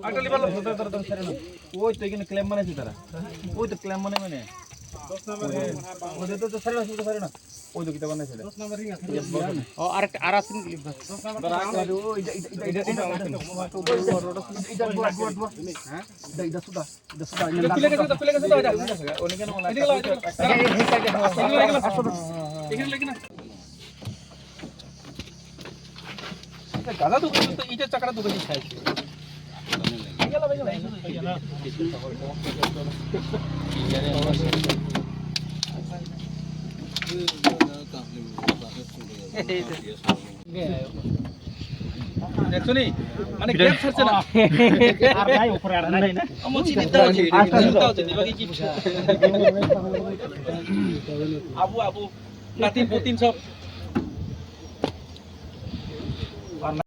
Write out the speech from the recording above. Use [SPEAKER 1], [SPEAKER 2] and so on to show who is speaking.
[SPEAKER 1] আটা লিবার ওই তো এখানে ক্লেম বানাইছে তারা ওই তো ক্লেম মানে 10 নম্বর ওদের তো সারে না সারে না ওই তো কিটা বানাইছে 10 নম্বর রিং আছে ও আরেকটা আর আছে 10 নম্বর এটা সুদা খুলে গেছে তো এটা ওনি কেন মনে এখানে লাগি না গাদা তো এটা চাকরা তো বেশি খাইছে দেখছনি মানে গ্যাপ ছাড়ছে না আর নাই উপরে আর নাই না আমল চিন্তা হচ্ছে চিন্তা হচ্ছে দিবাকি কি আবু নাতি পুতিন সব